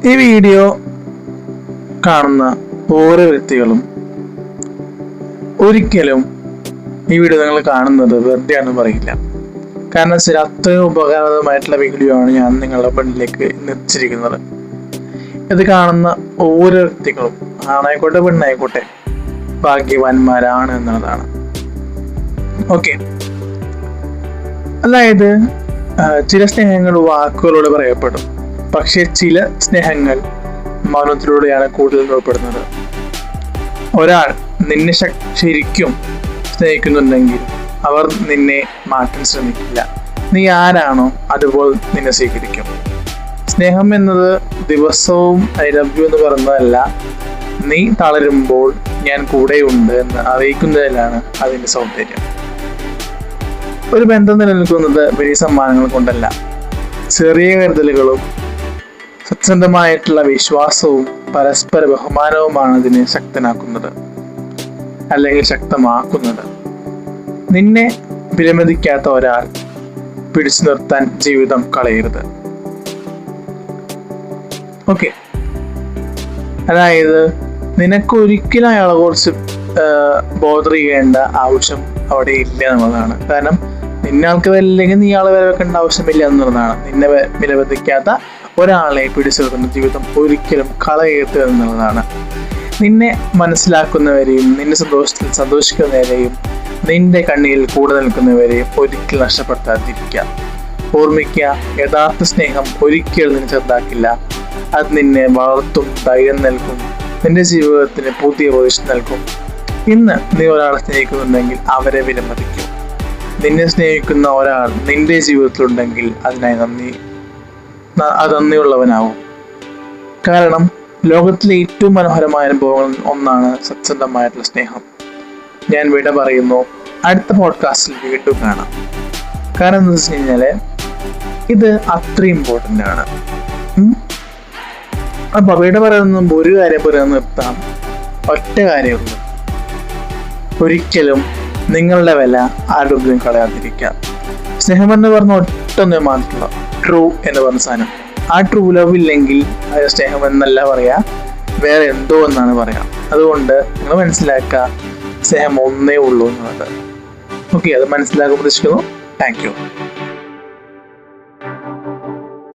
ഈ വീഡിയോ കാണുന്ന ഓരോ വ്യക്തികളും ഒരിക്കലും ഈ വീഡിയോ നിങ്ങൾ കാണുന്നത് വെറുതെ ആണെന്ന് പറയില്ല. കാരണം വെച്ചാൽ അത്രയും ഉപകാരപ്രദമായിട്ടുള്ള വീഡിയോ ആണ് ഞാൻ നിങ്ങളുടെ മുന്നിലേക്ക് എത്തിച്ചിരിക്കുന്നത്. ഇത് കാണുന്ന ഓരോ വ്യക്തികളും ആണായിക്കോട്ടെ പെണ്ണായിക്കോട്ടെ ഭാഗ്യവാന്മാരാണ് എന്നുള്ളതാണ്. ഓക്കെ, അതായത് ചില സ്നേഹങ്ങൾ വാക്കുകളോട് പറയപ്പെടും, പക്ഷെ ചില സ്നേഹങ്ങൾ മൗനത്തിലൂടെയാണ് കൂടുതൽ രൂപപ്പെടുന്നത്. ഒരാൾ നിന്നെ ശരിക്കും സ്നേഹിക്കുന്നുണ്ടെങ്കിൽ അവർ നിന്നെ മാറ്റാൻ ശ്രമിക്കില്ല. നീ ആരാണോ അതുപോലെ നിന്നെ സ്വീകരിക്കും. സ്നേഹം എന്നത് ദിവസവും ഐ ലവ് യു എന്ന് പറയുന്നതല്ല, നീ തളരുമ്പോൾ ഞാൻ കൂടെയുണ്ട് എന്ന് അറിയിക്കുന്നതിലാണ് അതിൻ്റെ സൗന്ദര്യം. ഒരു ബന്ധം നിലനിൽക്കുന്നത് വലിയ സമ്മാനങ്ങൾ കൊണ്ടല്ല, ചെറിയ കരുതലുകളും സത്യസന്ധമായിട്ടുള്ള വിശ്വാസവും പരസ്പര ബഹുമാനവുമാണ് അതിനെ ശക്തനാക്കുന്നത് അല്ലെങ്കിൽ ശക്തമാക്കുന്നത്. നിന്നെ വിലമതിക്കാത്ത ഒരാൾ പിടിച്ചു നിർത്താൻ ജീവിതം കളയരുത്. ഓക്കെ, അതായത് നിനക്ക് ഒരിക്കലും അയാളെ കുറിച്ച് ബോധർ ചെയ്യേണ്ട ആവശ്യം അവിടെ ഇല്ല എന്നുള്ളതാണ്. കാരണം നിന്നെ ആൾക്ക് വരില്ലെങ്കിൽ നീ ആളെ വില വെക്കേണ്ട ആവശ്യമില്ല എന്നുള്ളതാണ്. നിന്നെ വിലമതിക്കാത്ത ഒരാളെ പിടിച്ചു നിർത്തുന്ന ജീവിതം ഒരിക്കലും കളയരുത് എന്നുള്ളതാണ്. നിന്നെ മനസ്സിലാക്കുന്നവരെയും നിന്റെ സന്തോഷത്തിൽ സന്തോഷിക്കുന്നവരെയും നിന്റെ കണ്ണിൽ കൂടെ നിൽക്കുന്നവരെയും ഒരിക്കലും നഷ്ടപ്പെടുത്താതിരിക്കുക. ഓർമ്മിക്കുക, യഥാർത്ഥ സ്നേഹം ഒരിക്കലും നിന്നെ ചെറുതാക്കില്ല. അത് നിന്നെ വളർത്തും, ധൈര്യം നൽകും, നിന്റെ ജീവിതത്തിന് പുതിയ പ്രതീക്ഷ നൽകും. ഇന്ന് നീ ഒരാളെ സ്നേഹിക്കുന്നുണ്ടെങ്കിൽ അവരെ വിലമതിക്കും. നിന്നെ സ്നേഹിക്കുന്ന ഒരാൾ നിന്റെ ജീവിതത്തിലുണ്ടെങ്കിൽ അതിനായി നന്ദിയുള്ളവനാവും. കാരണം ലോകത്തിലെ ഏറ്റവും മനോഹരമായ അനുഭവങ്ങളിൽ ഒന്നാണ് സത്യസന്ധമായിട്ടുള്ള സ്നേഹം. ഞാൻ വിട പറയുന്നു. അടുത്ത പോഡ്കാസ്റ്റിൽ വീണ്ടും കാണാം. കാരണം എന്താ വെച്ച് കഴിഞ്ഞാല് ഇത് അത്രയും ഇമ്പോർട്ടൻ്റ് ആണ്. അപ്പൊ വിട പറയുന്ന ഒരു കാര്യം പറയാൻ നിർത്താം. ഒറ്റ കാര്യമുള്ളൂ, ഒരിക്കലും നിങ്ങളുടെ വില ആരോഗ്യം കളയാതിരിക്കാം. സ്നേഹം എന്ന് പറഞ്ഞ ഒറ്റൊന്നേ മാത്രമല്ല, ട്രൂ എന്ന് പറഞ്ഞ സാധനം. ആ ട്രൂ ലവ് ഇല്ലെങ്കിൽ അത് സ്നേഹം എന്നല്ല പറയാ, വേറെ എന്തോ എന്നാണ് പറയാം. അതുകൊണ്ട് നിങ്ങൾ മനസ്സിലാക്കുക, സ്നേഹം ഒന്നേ ഉള്ളൂ എന്നുള്ളത്. ഓക്കെ, അത് മനസ്സിലാക്കാൻ പ്രതീക്ഷിക്കുന്നു. Thank you.